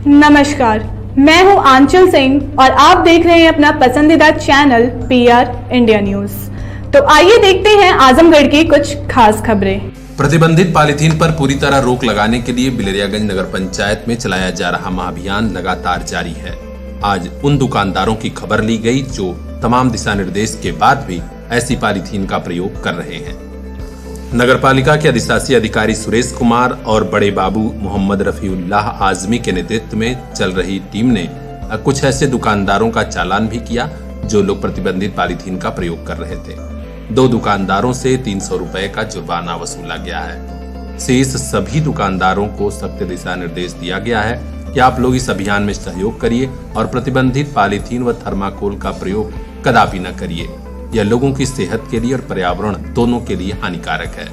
नमस्कार, मैं हूं आंचल सिंह और आप देख रहे हैं अपना पसंदीदा चैनल PR इंडिया न्यूज। तो आइए देखते हैं आजमगढ़ की कुछ खास खबरें। प्रतिबंधित पॉलीथीन पर पूरी तरह रोक लगाने के लिए बिलरियागंज नगर पंचायत में चलाया जा रहा महाअभियान लगातार जारी है। आज उन दुकानदारों की खबर ली गई जो तमाम दिशा निर्देश के बाद भी ऐसी पॉलीथीन का प्रयोग कर रहे हैं। नगर पालिका के अधिशासी अधिकारी सुरेश कुमार और बड़े बाबू मोहम्मद रफीउल्लाह आजमी के नेतृत्व में चल रही टीम ने कुछ ऐसे दुकानदारों का चालान भी किया जो लोग प्रतिबंधित पॉलीथीन का प्रयोग कर रहे थे। 2 दुकानदारों से 300 रुपए का जुर्माना वसूला गया है। शेष सभी दुकानदारों को सख्त दिशा निर्देश दिया गया है कि आप लोग इस अभियान में सहयोग करिए और प्रतिबंधित पॉलीथीन व थर्माकोल का प्रयोग कदापि न करिए। यह लोगों की सेहत के लिए और पर्यावरण दोनों के लिए हानिकारक है।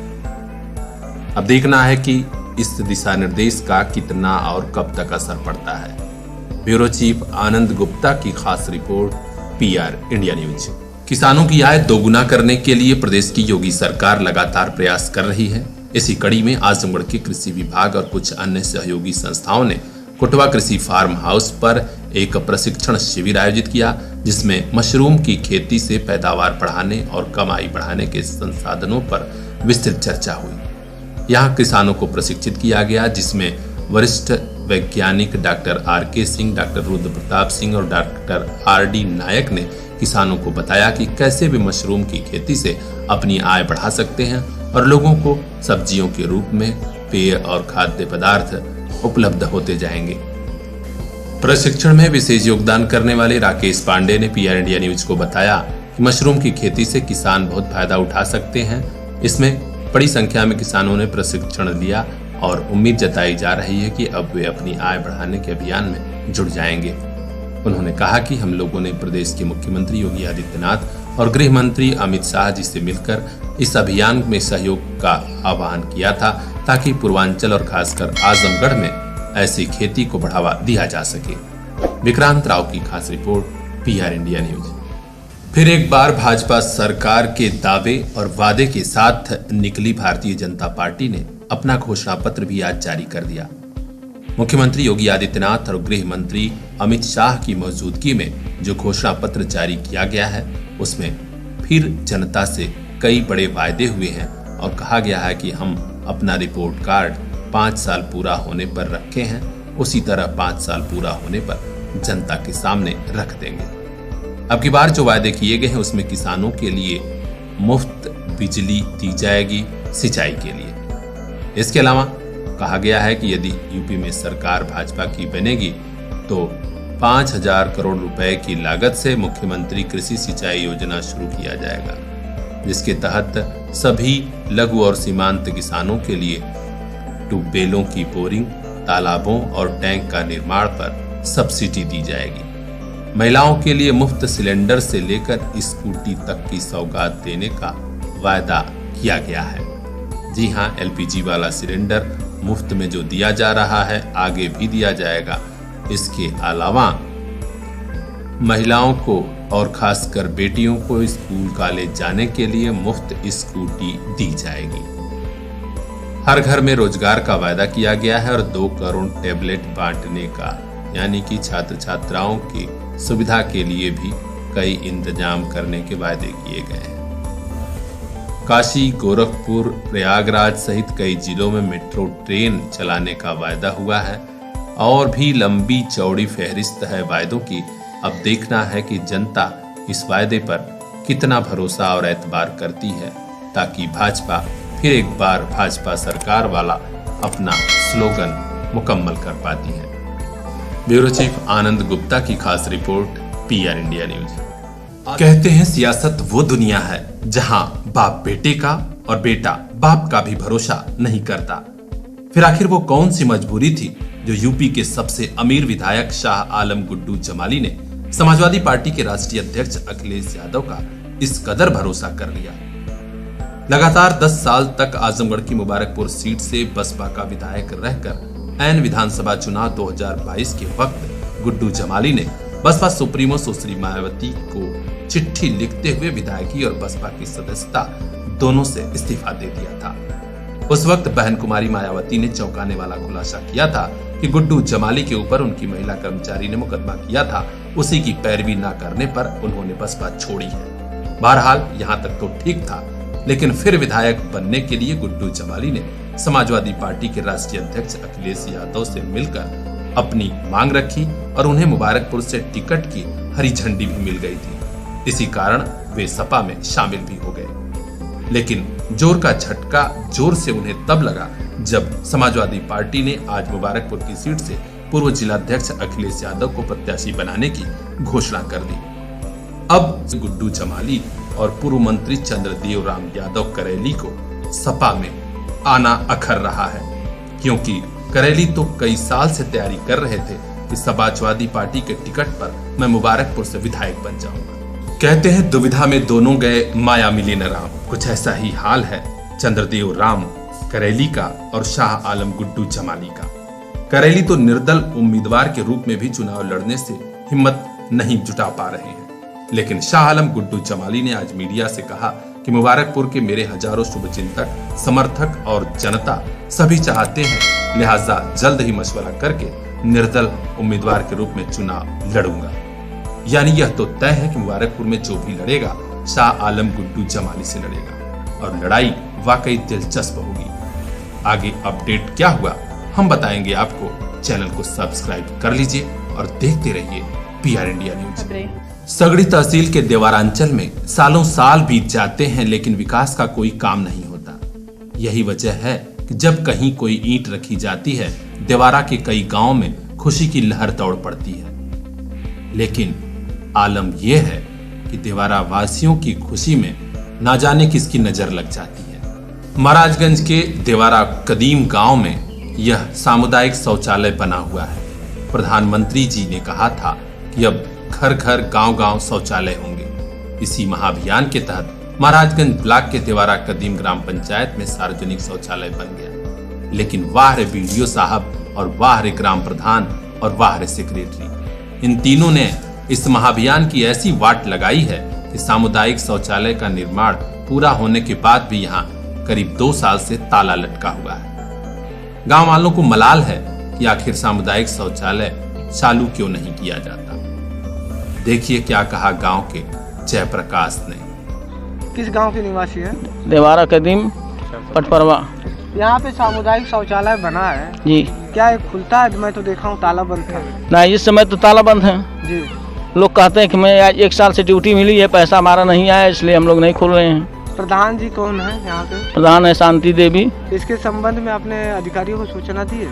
अब देखना है कि इस दिशा निर्देश का कितना और कब तक असर पड़ता है। ब्यूरो चीफ आनंद गुप्ता की खास रिपोर्ट, PR इंडिया न्यूज। किसानों की आय दोगुना करने के लिए प्रदेश की योगी सरकार लगातार प्रयास कर रही है। इसी कड़ी में आजमगढ़ के कृषि विभाग और कुछ अन्य सहयोगी संस्थाओं ने कुटवा कृषि फार्म हाउस पर एक प्रशिक्षण शिविर आयोजित किया, जिसमें मशरूम की खेती से पैदावार बढ़ाने और कमाई बढ़ाने के संसाधनों पर विस्तृत चर्चा हुई। यहाँ किसानों को प्रशिक्षित किया गया, जिसमें वरिष्ठ वैज्ञानिक doctor RK Singh, doctor Rudra Pratap Singh और डॉक्टर RD नायक ने किसानों को बताया कि कैसे वे मशरूम की खेती से अपनी आय बढ़ा सकते हैं और लोगों को सब्जियों के रूप में पेय और खाद्य पदार्थ उपलब्ध होते जाएंगे। प्रशिक्षण में विशेष योगदान करने वाले राकेश पांडे ने PR इंडिया न्यूज को बताया कि मशरूम की खेती से किसान बहुत फायदा उठा सकते हैं। इसमें बड़ी संख्या में किसानों ने प्रशिक्षण लिया और उम्मीद जताई जा रही है कि अब वे अपनी आय बढ़ाने के अभियान में जुट जाएंगे। उन्होंने कहा कि हम लोगों ने प्रदेश के मुख्यमंत्री योगी आदित्यनाथ और गृह मंत्री अमित शाह जी से मिलकर इस अभियान में सहयोग का आह्वान किया था, ताकि पूर्वांचल और खासकर आजमगढ़ में ऐसी खेती को बढ़ावा दिया जा सके। विक्रांत राव की खास रिपोर्ट, PR इंडिया न्यूज। फिर एक बार भाजपा सरकार के दावे और वादे के साथ निकली भारतीय जनता पार्टी ने अपना घोषणा पत्र भी आज जारी कर दिया। मुख्यमंत्री योगी आदित्यनाथ और गृह मंत्री अमित शाह की मौजूदगी में जो घोषणा पत्र जारी किया गया है, उसमें फिर जनता से कई बड़े वायदे हुए हैं और कहा गया है कि हम अपना रिपोर्ट कार्ड 5 साल पूरा होने पर रखे हैं, उसी तरह 5 साल पूरा होने पर जनता के सामने रख देंगे। अब की बार जो वायदे किए गए हैं उसमें किसानों के लिए मुफ्त बिजली दी जाएगी सिंचाई के लिए। इसके अलावा कहा गया है कि यदि यूपी में सरकार भाजपा की बनेगी तो 5,000 करोड़ रुपए की लागत से मुख्यमंत्री कृषि सिंचाई योजना शुरू किया जाएगा, जिसके तहत सभी लघु और सीमांत किसानों के लिए ट्यूबवेलों की बोरिंग, तालाबों और टैंक का निर्माण पर सब्सिडी दी जाएगी। महिलाओं के लिए मुफ्त सिलेंडर से लेकर स्कूटी तक की सौगात देने का वायदा किया गया है। जी हां, LPG वाला सिलेंडर मुफ्त में जो दिया जा रहा है आगे भी दिया जाएगा। इसके अलावा महिलाओं को और खासकर बेटियों को स्कूल कॉलेज जाने के लिए मुफ्त स्कूटी दी जाएगी। हर घर में रोजगार का वायदा किया गया है और 2 करोड़ टैबलेट बांटने का, यानी कि छात्र छात्राओं की सुविधा के लिए भी कई इंतजाम करने के वायदे किए गए हैं। काशी, गोरखपुर, प्रयागराज सहित कई जिलों में मेट्रो ट्रेन चलाने का वायदा हुआ है और भी लंबी चौड़ी फहरिस्त है वायदों की। अब देखना है कि जनता इस वायदे पर कितना भरोसा और एतबार करती है, ताकि भाजपा फिर एक बार भाजपा सरकार वाला अपना स्लोगन मुकम्मल कर पाती है। ब्यूरो चीफ आनंद गुप्ता की खास रिपोर्ट, PR इंडिया न्यूज। कहते हैं सियासत वो दुनिया है जहां बाप बेटे का और बेटा बाप का भी भरोसा नहीं करता। फिर आखिर वो कौन सी मजबूरी थी जो यूपी के सबसे अमीर विधायक शाह आलम गुड्डू जमाली ने समाजवादी पार्टी के राष्ट्रीय अध्यक्ष अखिलेश यादव का इस कदर भरोसा कर लिया। लगातार 10 साल तक आजमगढ़ की मुबारकपुर सीट से बसपा का विधायक रहकर ऐन विधानसभा चुनाव 2022 के वक्त गुड्डू जमाली ने बसपा सुप्रीमो सुश्री मायावती को चिट्ठी लिखते हुए विधायकी और बसपा की सदस्यता दोनों से इस्तीफा दे दिया था। उस वक्त बहन कुमारी मायावती ने चौंकाने वाला खुलासा किया था कि गुड्डू जमाली के ऊपर उनकी महिला कर्मचारी ने मुकदमा किया था, उसी की पैरवी न करने पर उन्होंने बसपा छोड़ी है। बहरहाल यहाँ तक तो ठीक था, लेकिन फिर विधायक बनने के लिए गुड्डू जमाली ने समाजवादी पार्टी के राष्ट्रीय अध्यक्ष अखिलेश यादव से मिलकर अपनी मांग रखी और उन्हें मुबारकपुर से टिकट की हरी झंडी भी मिल गई थी। इसी कारण वे सपा में शामिल भी हो गए। लेकिन जोर का झटका जोर से उन्हें तब लगा जब समाजवादी पार्टी ने आज मुबारकपुर की सीट से पूर्व जिलाध्यक्ष अखिलेश यादव को प्रत्याशी बनाने की घोषणा कर दी। अब गुड्डू जमाली और पूर्व मंत्री चंद्रदेव राम यादव करेली को सपा में आना अखर रहा है, क्योंकि करेली तो कई साल से तैयारी कर रहे थे कि समाजवादी पार्टी के टिकट पर मैं मुबारकपुर से विधायक बन जाऊंगा। कहते हैं दुविधा में दोनों गए, माया मिली न राम। कुछ ऐसा ही हाल है चंद्रदेव राम करेली का और शाह आलम गुड्डू जमाली का। करेली तो निर्दल उम्मीदवार के रूप में भी चुनाव लड़ने से हिम्मत नहीं जुटा पा रहे हैं, लेकिन शाह आलम गुड्डू जमाली ने आज मीडिया से कहा कि मुबारकपुर के मेरे हजारों शुभचिंतक, समर्थक और जनता सभी चाहते हैं, लिहाजा जल्द ही मशवरा करके निर्दल उम्मीदवार के रूप में चुनाव लड़ूंगा। यानी यह तो तय है कि मुबारकपुर में जो भी लड़ेगा शाह आलम गुड्डू जमाली से लड़ेगा और लड़ाई वाकई दिलचस्प होगी। आगे अपडेट क्या हुआ हम बताएंगे आपको। चैनल को सब्सक्राइब कर लीजिए और देखते रहिए PR इंडिया न्यूज। सगड़ी तहसील के देवारांचल में सालों साल बीत जाते हैं, लेकिन विकास का कोई काम नहीं होता। यही वजह है कि जब कहीं कोई ईंट रखी जाती है, देवारा के कई गांव में खुशी की लहर दौड़ पड़ती है। लेकिन आलम यह है कि देवारा वासियों की खुशी में ना जाने किसकी नजर लग जाती है। महाराजगंज के देवारा कदीम गांव में यह सामुदायिक शौचालय बना हुआ है। प्रधानमंत्री जी ने कहा था कि अब घर घर गांव गांव शौचालय होंगे। इसी महाअभियान के तहत महाराजगंज ब्लॉक के देवारा कदीम ग्राम पंचायत में सार्वजनिक शौचालय बन गया। लेकिन वाह रे बीडीओ साहब और वाह रे ग्राम प्रधान और वाह रे सेक्रेटरी, इन तीनों ने इस महाअभियान की ऐसी वाट लगाई है कि सामुदायिक शौचालय का निर्माण पूरा होने के बाद भी यहाँ करीब 2 साल से ताला लटका हुआ है। गांव वालों को मलाल है कि आखिर सामुदायिक शौचालय चालू क्यों नहीं किया जाता। देखिए क्या कहा गांव के जयप्रकाश ने। किस गांव के निवासी है? देवारा कदीम पटपरवा। यहाँ पे सामुदायिक शौचालय बना है जी। क्या ये खुलता है? मैं तो देखा हूँ ताला बंद था। नहीं, इस समय तो ताला बंद है जी। लोग कहते हैं कि मैं आज 1 साल से ड्यूटी मिली है, पैसा हमारा नहीं आया, इसलिए हम लोग नहीं खोल रहे हैं। प्रधान जी कौन है यहाँ पे? प्रधान है शांति देवी। इसके संबंध में आपने अधिकारियों को सूचना दी है?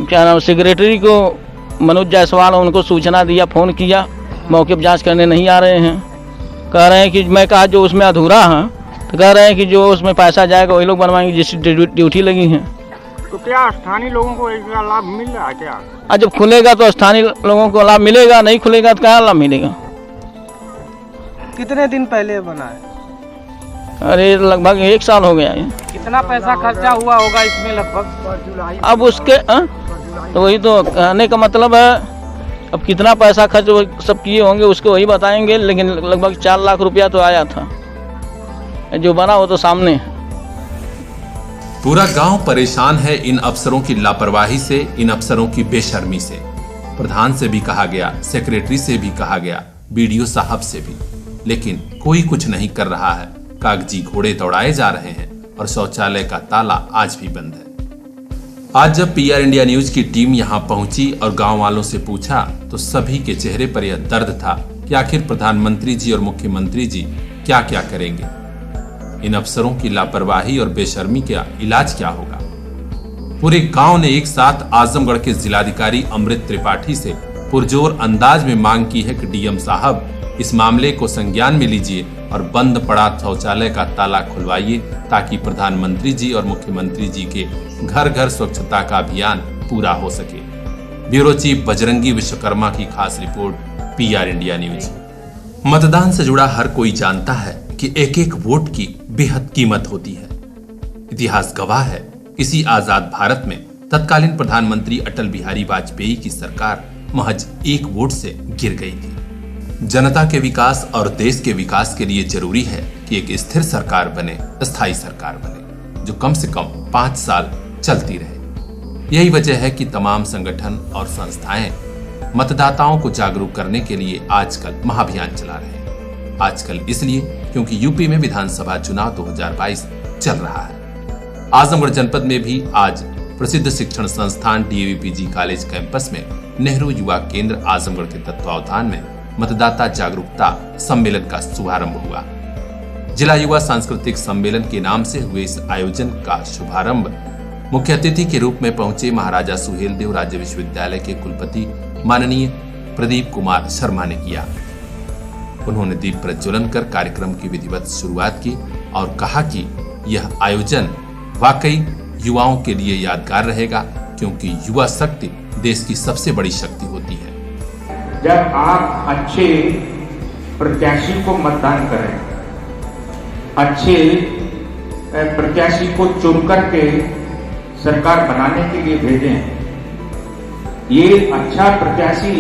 क्या नाम, सेक्रेटरी को मनोज जायसवाल, उनको सूचना दिया, फोन किया, मौके पर जांच करने नहीं आ रहे हैं। कह रहे हैं कि मैं कहा जो उसमें अधूरा है, तो कह रहे हैं कि जो उसमें पैसा जाएगा वही लोग बनवाएंगे जिसकी ड्यूटी लगी है। तो क्या स्थानीय लोगों को इसका लाभ मिल रहा है क्या? और जब खुलेगा तो स्थानीय लोगों को लाभ मिलेगा, नहीं खुलेगा तो क्या लाभ मिलेगा। कितने दिन पहले बना है? अरे लगभग 1 साल हो गया है। कितना पैसा खर्चा हुआ होगा इसमें लगभग? अब उसके तो वही तो कहने का मतलब है, अब कितना पैसा खर्च सब किए होंगे उसको वही बताएंगे, लेकिन लगभग 4 लाख रुपया तो आया था। जो बना वो तो सामने। पूरा गांव परेशान है इन अफसरों की लापरवाही से, इन अफसरों की बेशर्मी से। प्रधान से भी कहा गया, सेक्रेटरी से भी कहा गया, बीडीओ साहब से भी, लेकिन कोई कुछ नहीं कर रहा है। कागजी घोड़े दौड़ाए जा रहे हैं और शौचालय का ताला आज भी बंद है। आज जब PR इंडिया न्यूज की टीम यहां पहुंची और गांव वालों से पूछा तो सभी के चेहरे पर यह दर्द था कि आखिर प्रधानमंत्री जी और मुख्यमंत्री जी क्या क्या करेंगे। इन अफसरों की लापरवाही और बेशर्मी का इलाज क्या होगा। पूरे गांव ने एक साथ आजमगढ़ के जिलाधिकारी अमृत त्रिपाठी से पुरजोर अंदाज में मांग की है कि DM साहब इस मामले को संज्ञान में लीजिए और बंद पड़ा शौचालय का ताला खुलवाइए, ताकि प्रधानमंत्री जी और मुख्यमंत्री जी के घर घर स्वच्छता का अभियान पूरा हो सके। ब्यूरो चीफ बजरंगी विश्वकर्मा की खास रिपोर्ट PR इंडिया न्यूज। मतदान से जुड़ा हर कोई जानता है कि एक एक वोट की बेहद कीमत होती है। इतिहास गवाह है, किसी आजाद भारत में तत्कालीन प्रधानमंत्री अटल बिहारी वाजपेयी की सरकार महज 1 वोट से गिर गई थी। जनता के विकास और देश के विकास के लिए जरूरी है कि एक स्थिर सरकार बने, स्थायी सरकार बने, जो कम से कम 5 साल चलती रहे। यही वजह है कि तमाम संगठन और संस्थाएं मतदाताओं को जागरूक करने के लिए आजकल महाअभियान चला रहे हैं। आजकल इसलिए क्योंकि यूपी में विधानसभा चुनाव 2022 चल रहा है। आजमगढ़ जनपद में भी आज प्रसिद्ध शिक्षण संस्थान डीएवीपीजी कॉलेज कैंपस में नेहरू युवा केंद्र आजमगढ़ के तत्वावधान में मतदाता जागरूकता सम्मेलन का शुभारंभ हुआ। जिला युवा सांस्कृतिक सम्मेलन के नाम से हुए इस आयोजन का शुभारंभ मुख्य अतिथि के रूप में पहुंचे महाराजा सुहेलदेव राज्य विश्वविद्यालय के कुलपति माननीय प्रदीप कुमार शर्मा ने किया। उन्होंने दीप प्रज्वलन कर कार्यक्रम की विधिवत शुरुआत की और कहा कि यह आयोजन वाकई युवाओं के लिए यादगार रहेगा, क्योंकि युवा शक्ति देश की सबसे बड़ी शक्ति होती है। जब आप अच्छे प्रत्याशी को मतदान करें, अच्छे प्रत्याशी को चुन करके सरकार बनाने के लिए भेजें। ये अच्छा प्रत्याशी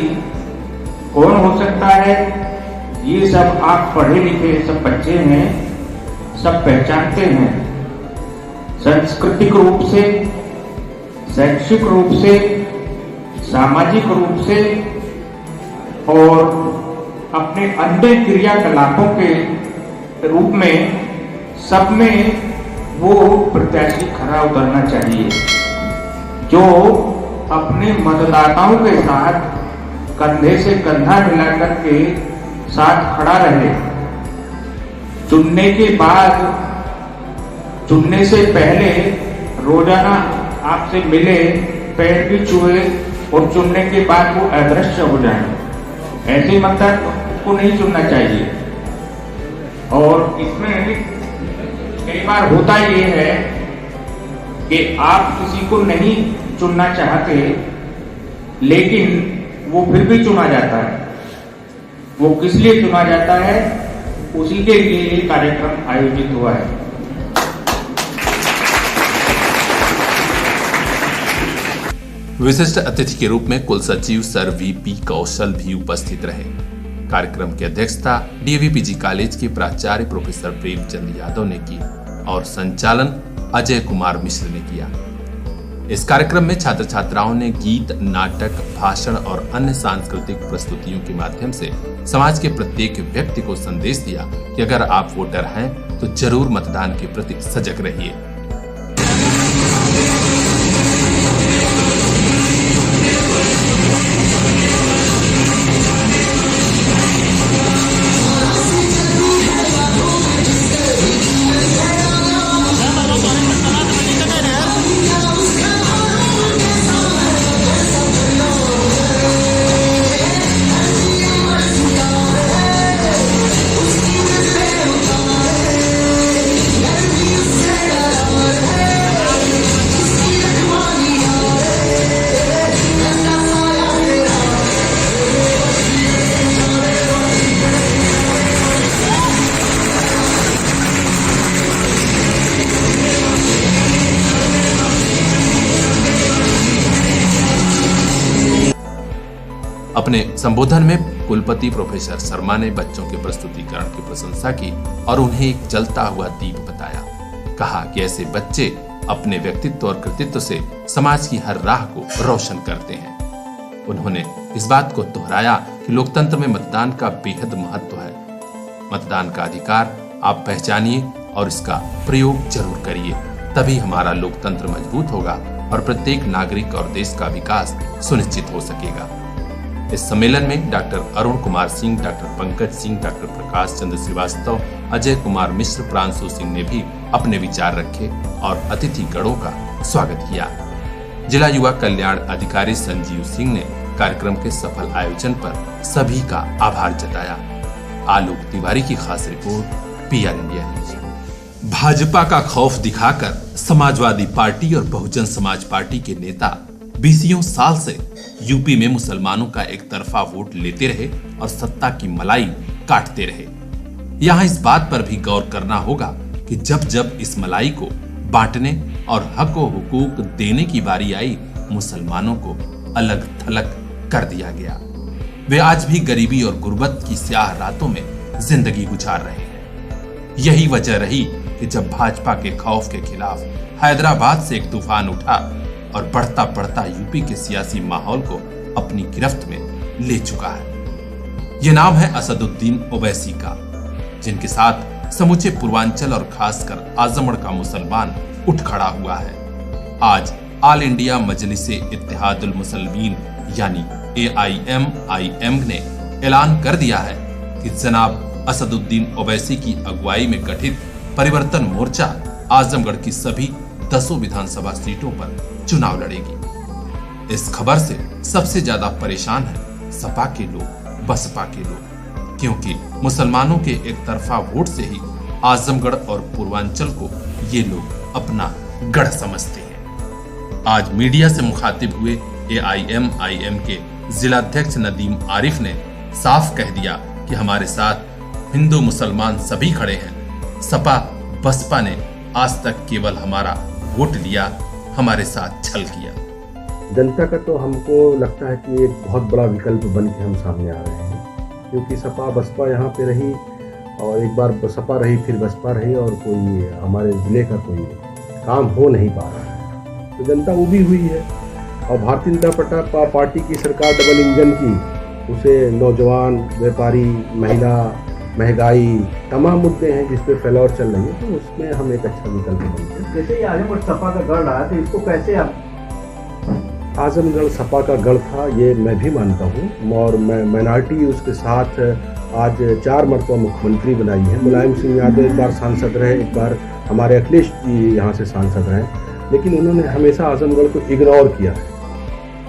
कौन हो सकता है, ये सब आप पढ़े लिखे सब बच्चे हैं, सब पहचानते हैं। सांस्कृतिक रूप से, शैक्षिक रूप से, सामाजिक रूप से और अपने अन्य क्रियाकलापों के रूप में सब में वो प्रत्याशी खरा उतरना चाहिए, जो अपने मतदाताओं के साथ कंधे से कंधा मिलाकर के साथ खड़ा रहे। चुनने के बाद, चुनने से पहले रोजाना आपसे मिले, पैर भी छुए और चुनने के बाद वो अदृश्य हो जाए। ऐसे मतदाता को नहीं चुनना चाहिए। और इसमें कई बार होता ये है कि आप किसी को नहीं चुनना चाहते, लेकिन वो फिर भी चुना जाता है। वो किस लिए चुना जाता है, उसी के लिए ये कार्यक्रम आयोजित हुआ है। विशिष्ट अतिथि के रूप में कुल सचिव सर वीपी कौशल भी उपस्थित रहे। कार्यक्रम की अध्यक्षता डीएवीपीजी कॉलेज के प्राचार्य प्रोफेसर प्रेमचंद यादव ने की और संचालन अजय कुमार मिश्र ने किया। इस कार्यक्रम में छात्र छात्राओं ने गीत, नाटक, भाषण और अन्य सांस्कृतिक प्रस्तुतियों के माध्यम से समाज के प्रत्येक व्यक्ति को संदेश दिया कि अगर आप वोटर हैं तो जरूर मतदान के प्रति सजग रहिए। अपने संबोधन में कुलपति प्रोफेसर शर्मा ने बच्चों के प्रस्तुतिकरण की प्रशंसा की और उन्हें एक जलता हुआ दीप बताया। कहा कि ऐसे बच्चे अपने व्यक्तित्व और कृतित्व से समाज की हर राह को रोशन करते हैं। उन्होंने इस बात को दोहराया कि लोकतंत्र में मतदान का बेहद महत्व है। मतदान का अधिकार आप पहचानिए और इसका प्रयोग जरूर करिए, तभी हमारा लोकतंत्र मजबूत होगा और प्रत्येक नागरिक और देश का विकास सुनिश्चित हो सकेगा। इस सम्मेलन में doctor Arun Kumar Singh, doctor Pankaj Singh, doctor Prakash Chandra Srivastava, Ajay Kumar Mishra, Pranshu Singh ने भी अपने विचार रखे और अतिथि गणों का स्वागत किया। जिला युवा कल्याण अधिकारी संजीव सिंह ने कार्यक्रम के सफल आयोजन पर सभी का आभार जताया। आलोक तिवारी की खास report, PR India news. Bhajpa का खौफ दिखाकर समाजवादी पार्टी और बहुजन समाज पार्टी के नेता 20 साल से यूपी में मुसलमानों का एक तरफा वोट लेते रहे और सत्ता की मलाई काटते रहे। यहाँ इस बात पर भी गौर करना होगा कि जब जब इस मलाई को बांटने और हक व हुकूक देने की बारी आई, मुसलमानों को अलग थलग कर दिया गया। वे आज भी गरीबी और गुर्बत की स्याह रातों में जिंदगी गुजार रहे हैं। यही वजह रही कि जब भाजपा के खौफ के खिलाफ हैदराबाद से एक तूफान उठा और बढ़ता बढ़ता यूपी के सियासी माहौल को अपनी गिरफ्त में ले चुका है। ये नाम है असदुद्दीन ओवैसी का, जिनके साथ समूचे पूर्वांचल और खासकर आजमगढ़ का मुसलमान उठ खड़ा हुआ है। आज ऑल इंडिया मजलिसे इत्तेहादुल मुसलमीन यानी AIMIM ने ऐलान कर दिया है कि जनाब असदुद्दीन ओवैसी की अगुवाई में गठित परिवर्तन मोर्चा आजमगढ़ की सभी 10 विधानसभा सीटों पर चुनाव लड़ेगी। इस खबर से सबसे ज्यादा परेशान है सपा के लोग, बसपा के लोग, क्योंकि मुसलमानों के एक तरफा वोट से ही आजमगढ़ और पूर्वांचल को ये लोग अपना गढ़ समझते हैं। आज मीडिया से मुखातिब हुए AIMIM के जिलाध्यक्ष नदीम आरिफ ने साफ कह दिया कि हमारे साथ हिंदू मुसलमान सभी खड़े हैं। सपा बसपा ने आज तक केवल हमारा वोट लिया, हमारे साथ छल किया। जनता का तो हमको लगता है कि एक बहुत बड़ा विकल्प बन के हम सामने आ रहे हैं, क्योंकि सपा बसपा यहाँ पे रही और एक बार सपा रही फिर बसपा रही और कोई हमारे जिले का कोई काम हो नहीं पा रहा है। तो जनता उबी हुई है और भारतीय जनता पार्टी की सरकार डबल इंजन की, उसे नौजवान, व्यापारी, महिला, महंगाई, तमाम मुद्दे हैं जिस पे फैलाव चल रही है, तो उसमें हम एक अच्छा विकल्प बनते हैं। जैसे ही आजमगढ़ सपा का गढ़ रहा तो इसको कैसे आप? आजमगढ़ सपा का गढ़ था, ये मैं भी मानता हूँ, और माइनॉरिटी उसके साथ आज 4 मरतबा मुख्यमंत्री बनाई है। मुलायम सिंह यादव एक बार सांसद रहे, एक बार हमारे अखिलेश जी यहाँ से सांसद रहे, लेकिन उन्होंने हमेशा आजमगढ़ को इग्नोर किया है।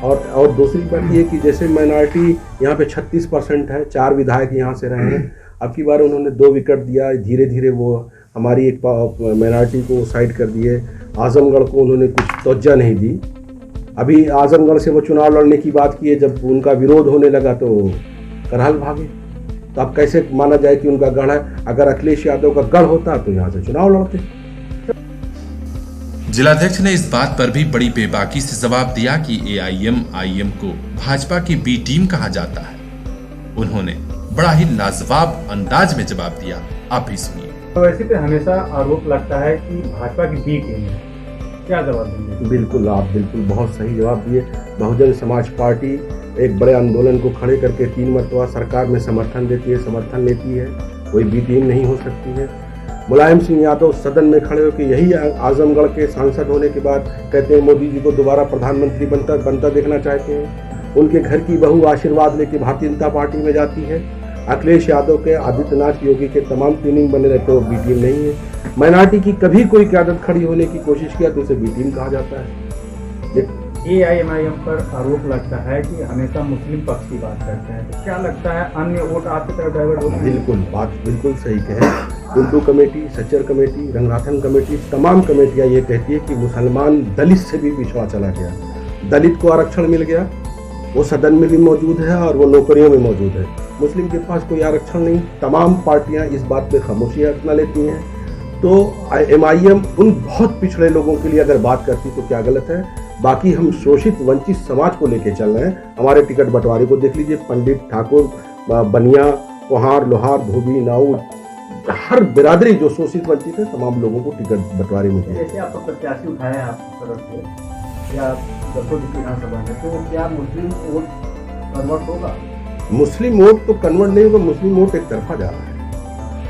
और दूसरी बात ये कि जैसे माइनॉरिटी यहाँ पे 36% है, 4 विधायक यहाँ से रहे हैं, अब की बार उन्होंने 2 विकेट दिया, धीरे धीरे वो हमारी एक माइनॉरिटी को साइड कर दिए। आजमगढ़ को उन्होंने कुछ तवज्जो नहीं दी। अभी आजमगढ़ से वो चुनाव लड़ने की बात किए, जब उनका विरोध होने लगा तो करहल भागे। तो अब कैसे माना जाए कि उनका गढ़ है? अगर अखिलेश यादव का गढ़ होता तो यहाँ से चुनाव लड़ते। जिलाध्यक्ष ने इस बात पर भी बड़ी बेबाकी से जवाब दिया कि AIMIM को भाजपा की B टीम कहा जाता है। उन्होंने बड़ा ही लाजवाब अंदाज में जवाब दिया, आप भी सुनिए। वैसे पे हमेशा आरोप लगता है कि भाजपा की B टीम है, क्या जवाब देंगे? बिल्कुल, आप बिल्कुल बहुत सही जवाब दिए। बहुजन समाज पार्टी एक बड़े आंदोलन को खड़े करके 3 मरतबा सरकार में समर्थन देती है, समर्थन लेती है, कोई B टीम नहीं हो सकती है। मुलायम सिंह यादव सदन में खड़े होकर यही आजमगढ़ के सांसद होने के बाद कहते हैं मोदी जी को दोबारा प्रधानमंत्री बनता देखना चाहते हैं। उनके घर की बहू आशीर्वाद लेके भारतीय जनता पार्टी में जाती है। अखिलेश यादव के, आदित्यनाथ योगी के तमाम ट्रेनिंग बने रहते हो, B टीम नहीं है। माइनॉरिटी की कभी कोई क्यादत खड़ी होने की कोशिश किया तो उसे B टीम कहा जाता है। AIMIM पर आरोप लगता है कि हमेशा मुस्लिम पक्ष की बात करते हैं, तो क्या लगता है अन्य वोट आपकी तरफ डाइवर्ट होते हैं? बिल्कुल, बात बिल्कुल सही कहे। Urdu committee, Sachar committee, Ranganathan committee, तमाम कमेटियां ये कहती है कि मुसलमान दलित से भी पिछड़ा चला गया। दलित को आरक्षण मिल गया, वो सदन में भी मौजूद है और वो नौकरियों में मौजूद है। मुस्लिम के पास कोई आरक्षण नहीं। तमाम पार्टियां इस बात पे खामोशी रखना लेती हैं। तो MIM उन बहुत पिछड़े लोगों के लिए अगर बात करती तो क्या गलत है? बाकी हम शोषित वंचित समाज को लेके चल रहे हैं। हमारे टिकट बंटवारे को देख लीजिए, पंडित, ठाकुर, बनिया, कुहार, लोहार, धोबी, नाऊ, हर बिरादरी जो शोषित वंचित है, तमाम लोगों को टिकट बंटवारे में दिया। जैसे आपका प्रत्याशी उठाया है आपकी तरफ से या विधानसभा में, तो क्या मुस्लिम वोट कन्वर्ट होगा? मुस्लिम वोट तो कन्वर्ट नहीं होगा। मुस्लिम वोट एक तरफा जा रहा है।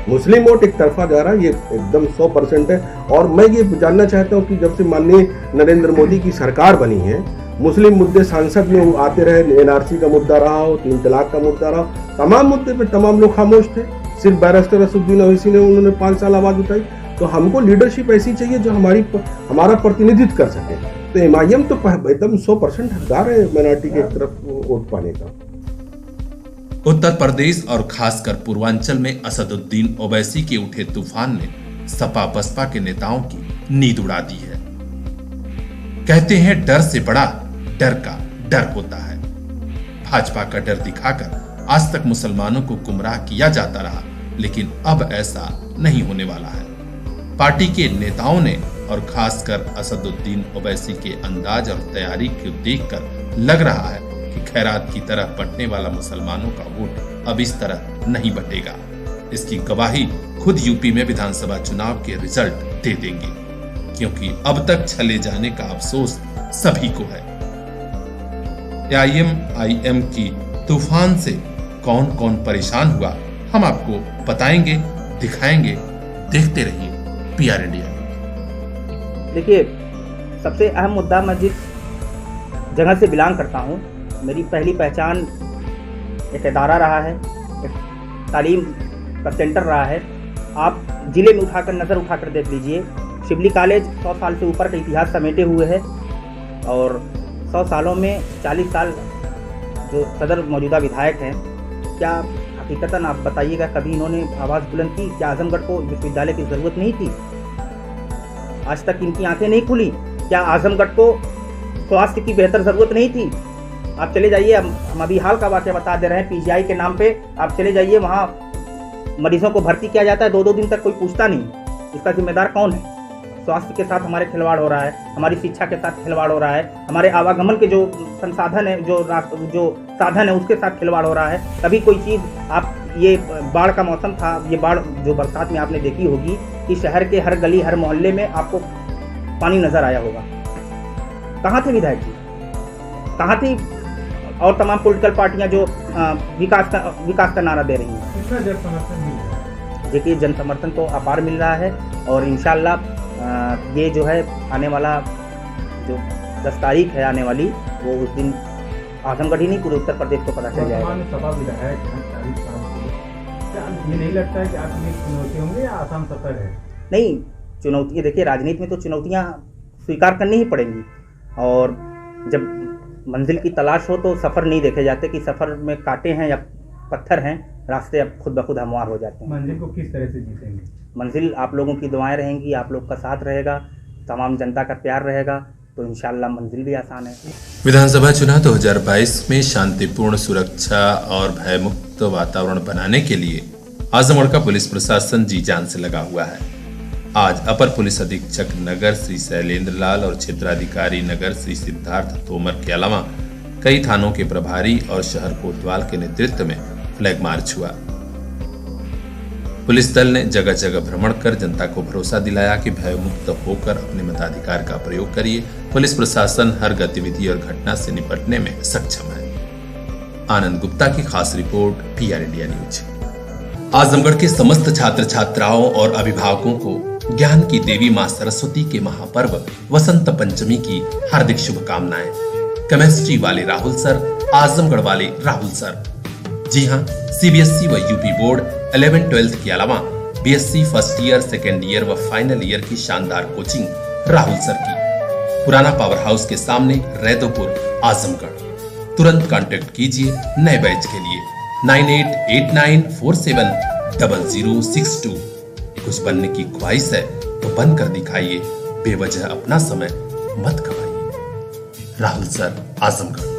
मुस्लिम वोट एक तरफा जा रहा है, ये एकदम 100% है। और मैं ये जानना चाहता हूँ कि जब से माननीय नरेंद्र मोदी की सरकार बनी है, मुस्लिम मुद्दे सांसद में आते रहे, NRC का मुद्दा रहा हो, 3 तलाक का मुद्दा रहा, तमाम मुद्दे पे तमाम लोग खामोश थे। सिर्फ बैरिस्टर असदुद्दीन ओवैसी ने उन्होंने 5 साल आवाज उठाई। तो हमको लीडरशिप ऐसी चाहिए जो हमारा प्रतिनिधित्व कर सके। तो MIM तो एकदम 100% हकदार है माइनॉरिटी की तरफ वोट पाने का। उत्तर प्रदेश और खासकर पूर्वांचल में असदुद्दीन ओवैसी के उठे तूफान ने सपा बसपा के नेताओं की नींद उड़ा दी है। कहते हैं डर से बड़ा डर का डर होता है। भाजपा का डर दिखाकर आज तक मुसलमानों को गुमराह किया जाता रहा, लेकिन अब ऐसा नहीं होने वाला है। पार्टी के नेताओं ने और खासकर असदुद्दीन ओवैसी के अंदाज और तैयारी को देखकर लग रहा है कि खैरात की तरह बंटने वाला मुसलमानों का वोट अब इस तरह नहीं बटेगा। इसकी गवाही खुद यूपी में विधानसभा चुनाव के रिजल्ट दे देंगे। क्योंकि अब तक चले जाने का अफसोस सभी को है। IMIM की तूफान से कौन कौन परेशान हुआ हम आपको बताएंगे, दिखाएंगे। देखते रहिए PR इंडिया। देखिए, सबसे अहम मुद्दा, मैं जिस जगह से बिलोंग करता हूँ, मेरी पहली पहचान एक इदारा रहा है, एक तालीम का सेंटर रहा है। आप ज़िले में नज़र उठाकर देख लीजिए, शिवली कॉलेज 100 साल से ऊपर का इतिहास समेटे हुए है और 100 सालों में 40 साल जो सदर मौजूदा विधायक हैं, क्या हकीकतन आप बताइएगा कभी इन्होंने आवाज़ बुलंद की? क्या आजमगढ़ को विश्वविद्यालय की ज़रूरत नहीं थी? आज तक इनकी आंखें नहीं खुली? क्या आजमगढ़ को स्वास्थ्य की बेहतर ज़रूरत नहीं थी? आप चले जाइए, हम अभी हाल का वाक़या बता दे रहे हैं, PGI के नाम पे आप चले जाइए, वहाँ मरीजों को भर्ती किया जाता है, 2-2 दिन तक कोई पूछता नहीं। इसका जिम्मेदार कौन है? स्वास्थ्य के साथ हमारे खिलवाड़ हो रहा है, हमारी शिक्षा के साथ खिलवाड़ हो रहा है, हमारे आवागमन के जो संसाधन है, जो साधन है, उसके साथ खिलवाड़ हो रहा है। कभी कोई चीज़, आप ये बाढ़ का मौसम था, ये बाढ़ जो बरसात में आपने देखी होगी कि शहर के हर गली हर मोहल्ले में आपको पानी नजर आया होगा। कहाँ थे विधायक जी? कहाँ थी और तमाम पॉलिटिकल पार्टियां जो विकास का नारा दे रही हैं? कितना जन समर्थन मिल रहा है? देखिए, जन समर्थन तो अपार मिल रहा है और इंशाल्लाह ये जो है आने वाला जो 10 तारीख है आने वाली, वो उस दिन आजमगढ़ ही नहीं पूरे उत्तर प्रदेश को पता चल जाएगा। सभा विधायक हैं 40 साल से, क्या ये नहीं लगता है कि आपकी चुनौती होंगे या आसान सफर है? नहीं, चुनौती, देखिए राजनीति में तो चुनौतियाँ स्वीकार करनी ही पड़ेंगी और जब मंजिल की तलाश हो तो सफ़र नहीं देखे जाते कि सफ़र में कांटे हैं या पत्थर हैं, रास्ते अब खुद ब खुद हमवार हो जाते हैं। मंजिल को किस तरह से जीतेंगे? मंजिल आप लोगों की दुआएं रहेंगी, आप लोग का साथ रहेगा, तमाम जनता का प्यार रहेगा, तो इंशाल्लाह मंजिल भी आसान है। विधानसभा चुनाव 2022 में शांतिपूर्ण, सुरक्षा और भयमुक्त वातावरण बनाने के लिए आजमगढ़ का पुलिस प्रशासन जी जान से लगा हुआ है। आज अपर पुलिस अधीक्षक नगर श्री शैलेंद्र लाल और क्षेत्राधिकारी नगर श्री सिद्धार्थ तोमर के अलावा कई थानों के प्रभारी और शहर कोतवाल के नेतृत्व में फ्लैग मार्च हुआ। पुलिस दल ने जगह जगह भ्रमण कर जनता को भरोसा दिलाया कि भयमुक्त होकर अपने मताधिकार का प्रयोग करिए। पुलिस प्रशासन हर गतिविधि और घटना से निपटने में सक्षम है। आनंद गुप्ता की खास report, PR India news. Azamgarh के समस्त छात्र छात्राओं और अभिभावकों को ज्ञान की देवी मां सरस्वती के महापर्व वसंत पंचमी की हार्दिक शुभकामनाएं। केमिस्ट्री वाले राहुल सर, आजमगढ़ वाले राहुल सर। जी हाँ, CBSE व UP बोर्ड 11-12 के अलावा BSc first year, second year व फाइनल ईयर की शानदार कोचिंग राहुल सर की। पुराना पावर हाउस के सामने, रैदोपुर, आजमगढ़। तुरंत कांटेक्ट कीजिए नए बैच के लिए 9889470062। कुछ बनने की ख्वाहिश है तो बन कर दिखाइए, बेवजह अपना समय मत गवाइए। राहुल सर, आजमगढ़।